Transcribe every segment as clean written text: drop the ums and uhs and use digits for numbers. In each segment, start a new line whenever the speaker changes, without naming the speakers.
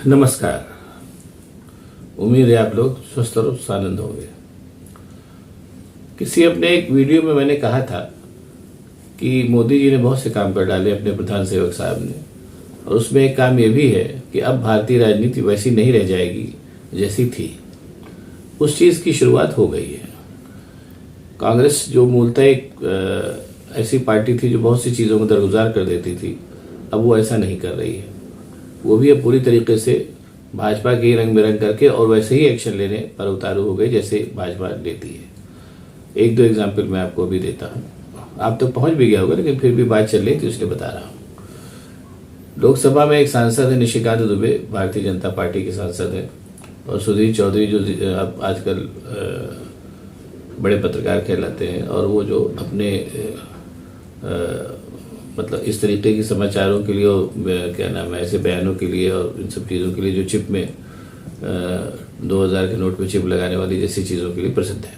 नमस्कार। उम्मीद है आप लोग स्वस्थ और आनंद होंगे। किसी अपने एक वीडियो में मैंने कहा था कि मोदी जी ने बहुत से काम कर डाले अपने प्रधान सेवक साहब ने, और उसमें एक काम यह भी है कि अब भारतीय राजनीति वैसी नहीं रह जाएगी जैसी थी। उस चीज़ की शुरुआत हो गई है। कांग्रेस जो मूलतः एक ऐसी पार्टी थी जो बहुत सी चीज़ों को दरगुजार कर देती थी, अब वो ऐसा नहीं कर रही है। वो भी अब पूरी तरीके से भाजपा के रंग बिरंग करके और वैसे ही एक्शन लेने पर उतारू हो गए जैसे भाजपा लेती है। एक दो एग्जाम्पल मैं आपको भी देता हूँ। आप तो पहुंच भी गया होगा, लेकिन फिर भी बात चल रही थी इसलिए बता रहा हूँ। लोकसभा में एक सांसद है निशिकांत दुबे, भारतीय जनता पार्टी के सांसद है, और सुधीर चौधरी जो अब आजकल बड़े पत्रकार कहलाते हैं, और वो जो अपने मतलब इस तरीके के समाचारों के लिए और क्या नाम है ऐसे बयानों के लिए और इन सब चीज़ों के लिए जो चिप में 2000 के नोट में चिप लगाने वाली जैसी चीज़ों के लिए प्रसिद्ध है।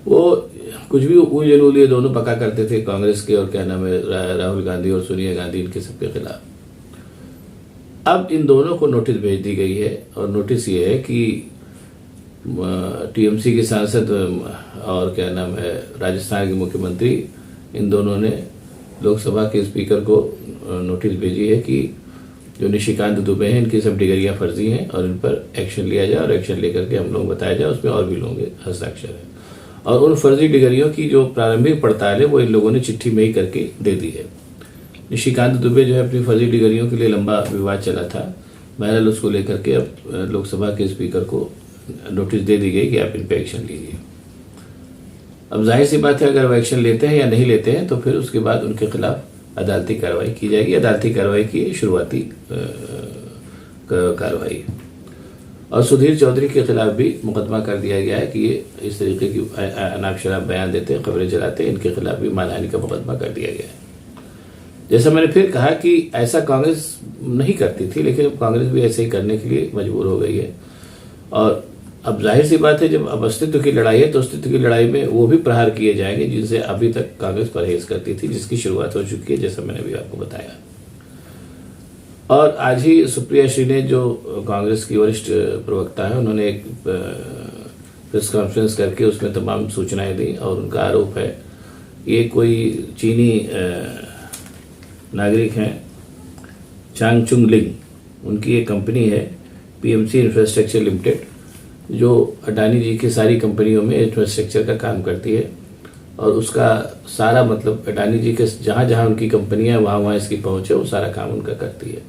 वो कुछ भी उल उलिए दोनों पका करते थे कांग्रेस के और क्या नाम है राहुल गांधी और सोनिया गांधी, इनके सबके खिलाफ। अब इन दोनों को नोटिस भेज दी गई है, और नोटिस ये है कि टीएमसी के सांसद और क्या नाम है राजस्थान के मुख्यमंत्री, इन दोनों ने लोकसभा के स्पीकर को नोटिस भेजी है कि जो निशिकांत दुबे हैं इनकी सब डिग्रियां फर्जी हैं और इन पर एक्शन लिया जाए, और एक्शन लेकर के हम लोग बताया जाए उसमें और भी लोगों के हस्ताक्षर है। और उन फर्जी डिग्रियों की जो प्रारंभिक पड़ताल है वो इन लोगों ने चिट्ठी में ही करके दे दी है। निशिकांत दुबे जो है अपनी फर्जी डिग्रियों के लिए लंबा विवाद चला था, बहरहाल उसको लेकर के अब लोकसभा के स्पीकर को नोटिस दे दी गई कि आप इन पर एक्शन लीजिए। अब जाहिर सी बात है, अगर वो एक्शन लेते हैं या नहीं लेते हैं तो फिर उसके बाद उनके खिलाफ अदालती कार्रवाई की जाएगी। अदालती कार्रवाई की शुरुआती कार्रवाई, और सुधीर चौधरी के खिलाफ भी मुकदमा कर दिया गया है कि ये इस तरीके की अनाप शनाप बयान देते हैं, खबरें चलाते हैं, इनके खिलाफ भी मानहानि का मुकदमा कर दिया गया है। जैसा मैंने फिर कहा कि ऐसा कांग्रेस नहीं करती थी, लेकिन अब कांग्रेस भी ऐसे ही करने के लिए मजबूर हो गई है। और अब जाहिर सी बात है, जब अब अस्तित्व की लड़ाई है तो अस्तित्व की लड़ाई में वो भी प्रहार किए जाएंगे जिनसे अभी तक कांग्रेस परहेज करती थी, जिसकी शुरुआत हो चुकी है जैसा मैंने अभी आपको बताया। और आज ही सुप्रिया श्री ने, जो कांग्रेस की वरिष्ठ प्रवक्ता है, उन्होंने एक प्रेस कॉन्फ्रेंस करके उसमें तमाम सूचनाएं दी, और उनका आरोप है ये कोई चीनी नागरिक हैं चांगचुंग लिंग, उनकी एक कंपनी है पीएमसी इंफ्रास्ट्रक्चर लिमिटेड, जो अडानी जी की सारी कंपनियों में इंफ्रास्ट्रक्चर का काम करती है, और उसका सारा मतलब अडानी जी के जहाँ जहाँ उनकी कंपनियां वहाँ वहाँ इसकी पहुँच है, वो सारा काम उनका करती है।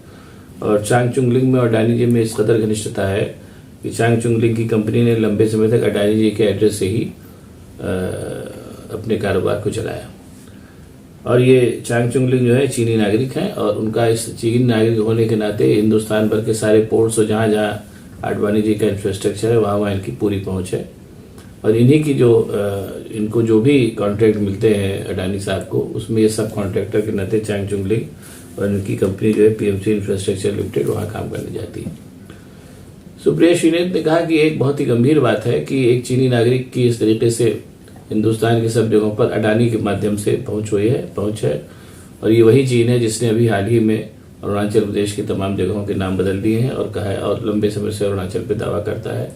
और चांगचुंग लिंग में और अडानी जी में इस कदर घनिष्ठता है कि चांगचुंग लिंग की कंपनी ने लंबे समय तक अडानी जी के एड्रेस से ही अपने कारोबार को चलाया। और ये चांगचुंग लिंग जो है चीनी नागरिक हैं, और उनका इस चीनी नागरिक होने के नाते हिंदुस्तान भर के सारे पोर्ट्स और जहाँ जहाँ अडवाणी जी का इंफ्रास्ट्रक्चर है वहाँ वहाँ इनकी पूरी पहुँच है। और इन्हीं की जो इनको जो भी कॉन्ट्रैक्ट मिलते हैं अडानी साहब को, उसमें ये सब कॉन्ट्रैक्टर के नाते चांगचुंग लिंग और इनकी कंपनी जो है पीएमसी इंफ्रास्ट्रक्चर लिमिटेड वहाँ काम करने जाती है। सुप्रिया श्रीनेत ने कहा कि एक बहुत ही गंभीर बात है कि एक चीनी नागरिक की इस तरीके से हिंदुस्तान की सब जगहों पर अडानी के माध्यम से पहुँच है, और ये वही चीन है जिसने अभी हाल ही में अरुणाचल प्रदेश की तमाम जगहों के नाम बदल दिए हैं, और कहा है और लंबे समय से अरुणाचल पे दावा करता है।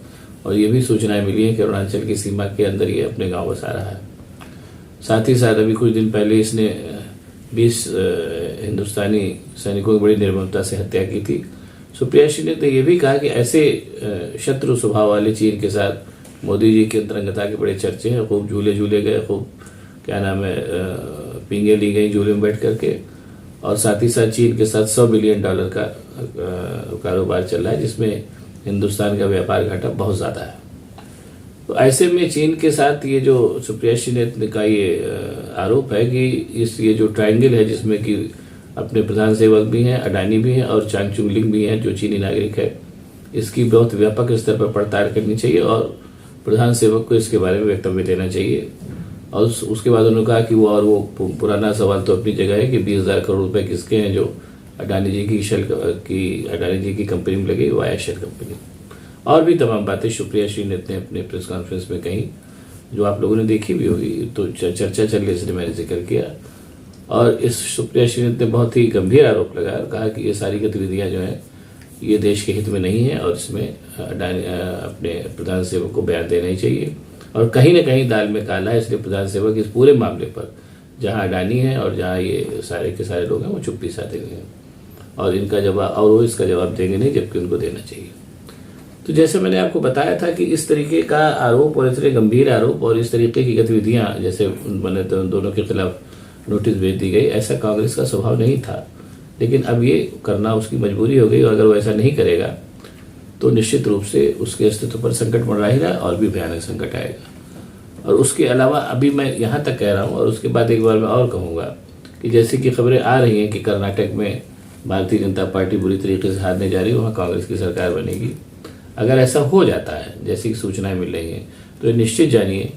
और ये भी सूचनाएं मिली हैं कि अरुणाचल की सीमा के अंदर ये अपने गांव बसा रहा है। साथ ही साथ अभी कुछ दिन पहले इसने 20 हिंदुस्तानी सैनिकों की बड़ी निर्ममता से हत्या की थी। सुप्रिया श्री ने यह भी कहा कि ऐसे शत्रु स्वभाव वाले चीन के साथ मोदी जी की अंतरंगता के बड़े चर्चे हैं, खूब झूले गए, खूब क्या नाम है पींगे ली गई झूले में बैठ करके, और साथ ही साथ चीन के साथ $100 बिलियन का कारोबार चल रहा है, जिसमें हिंदुस्तान का व्यापार घाटा बहुत ज़्यादा है। तो ऐसे में चीन के साथ ये जो सुप्रिया श्रीनेत का ये आरोप है कि ये जो ट्रायंगल है, जिसमें कि अपने प्रधान सेवक भी हैं, अडानी भी हैं और चांगचुंग लिंग भी हैं जो चीनी नागरिक है, इसकी बहुत व्यापक स्तर पर पड़ताल करनी चाहिए, और प्रधान सेवक को इसके बारे में वक्तव्य देना चाहिए। और उसके बाद उन्होंने कहा कि वो पुराना सवाल तो अपनी जगह है कि 20,000 करोड़ रुपए किसके हैं जो अडानी जी की कंपनी में लगी, वाया शेल कंपनी। और भी तमाम बातें सुप्रिया श्रीनेत ने अपने प्रेस कॉन्फ्रेंस में कही, जो आप लोगों ने देखी भी होगी, तो चर्चा चल रही, इसलिए मैंने जिक्र किया। और इस सुप्रिया श्रीनेत ने बहुत ही गंभीर आरोप लगाया और कहा कि ये सारी गतिविधियां जो हैं ये देश के हित में नहीं है और इसमें अपने प्रधान सेवक को बयान देना ही चाहिए। और कहीं ना कहीं दाल में काला है, इसलिए प्रधान सेवक इस पूरे मामले पर जहां अडानी है और जहां ये सारे के सारे लोग हैं वो चुप्पी साधे हुए हैं और इनका जवाब, और वो इसका जवाब देंगे नहीं, जबकि उनको देना चाहिए। तो जैसे मैंने आपको बताया था कि इस तरीके का आरोप और इतने गंभीर आरोप और इस तरीके की गतिविधियां जैसे मैंने दोनों के खिलाफ नोटिस भेज दी गई, ऐसा कांग्रेस का स्वभाव नहीं था, लेकिन अब ये करना उसकी मजबूरी हो गई और अगर वो ऐसा नहीं करेगा तो निश्चित रूप से उसके अस्तित्व पर संकट मंडराएगा और भी भयानक संकट आएगा। और उसके अलावा अभी मैं यहाँ तक कह रहा हूँ और उसके बाद एक बार मैं और कहूँगा कि जैसे कि खबरें आ रही हैं कि कर्नाटक में भारतीय जनता पार्टी बुरी तरीके से हारने जा रही है, वहाँ कांग्रेस की सरकार बनेगी। अगर ऐसा हो जाता है जैसी कि सूचनाएं मिल रही हैं तो निश्चित जानिए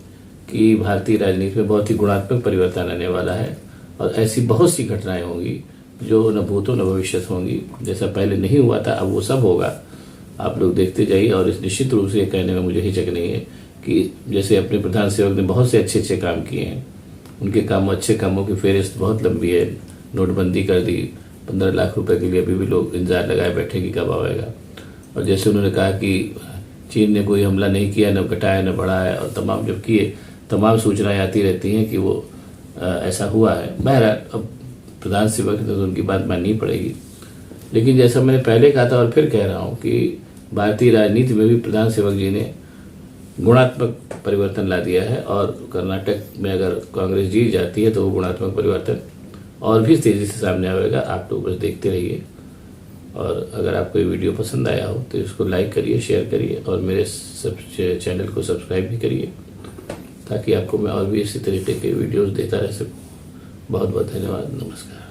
कि भारतीय राजनीति में बहुत ही गुणात्मक परिवर्तन आने वाला है और ऐसी बहुत सी घटनाएं होंगी जो न भूतो न भविष्य होंगी। जैसा पहले नहीं हुआ था अब वो सब होगा, आप लोग देखते जाइए। और इस निश्चित रूप से कहने में मुझे हिचक नहीं है कि जैसे अपने प्रधान सेवक ने बहुत से अच्छे अच्छे काम किए हैं, उनके अच्छे कामों की फेहरिस्त बहुत लंबी है। नोटबंदी कर दी, 15 लाख रुपए के लिए अभी भी लोग इंतजार लगाए बैठे कि कब आएगा। और जैसे उन्होंने कहा कि चीन ने कोई हमला नहीं किया, न घटाया न बढ़ाया, और तमाम जब किए तमाम सूचनाएं आती रहती हैं कि वो ऐसा हुआ है। बहरहाल अब प्रधान सेवक तो उनकी बात माननी पड़ेगी, लेकिन जैसा मैंने पहले कहा था और फिर कह रहा हूँ कि भारतीय राजनीति में भी प्रधान सेवक जी ने गुणात्मक परिवर्तन ला दिया है और कर्नाटक में अगर कांग्रेस जीत जाती है तो वो गुणात्मक परिवर्तन और भी तेजी से सामने आएगा। आप लोग बस देखते रहिए और अगर आपको ये वीडियो पसंद आया हो तो इसको लाइक करिए, शेयर करिए और मेरे चैनल को सब्सक्राइब भी करिए ताकि आपको मैं और भी इसी तरीके के वीडियोस देता रह सकूँ। बहुत बहुत धन्यवाद, नमस्कार।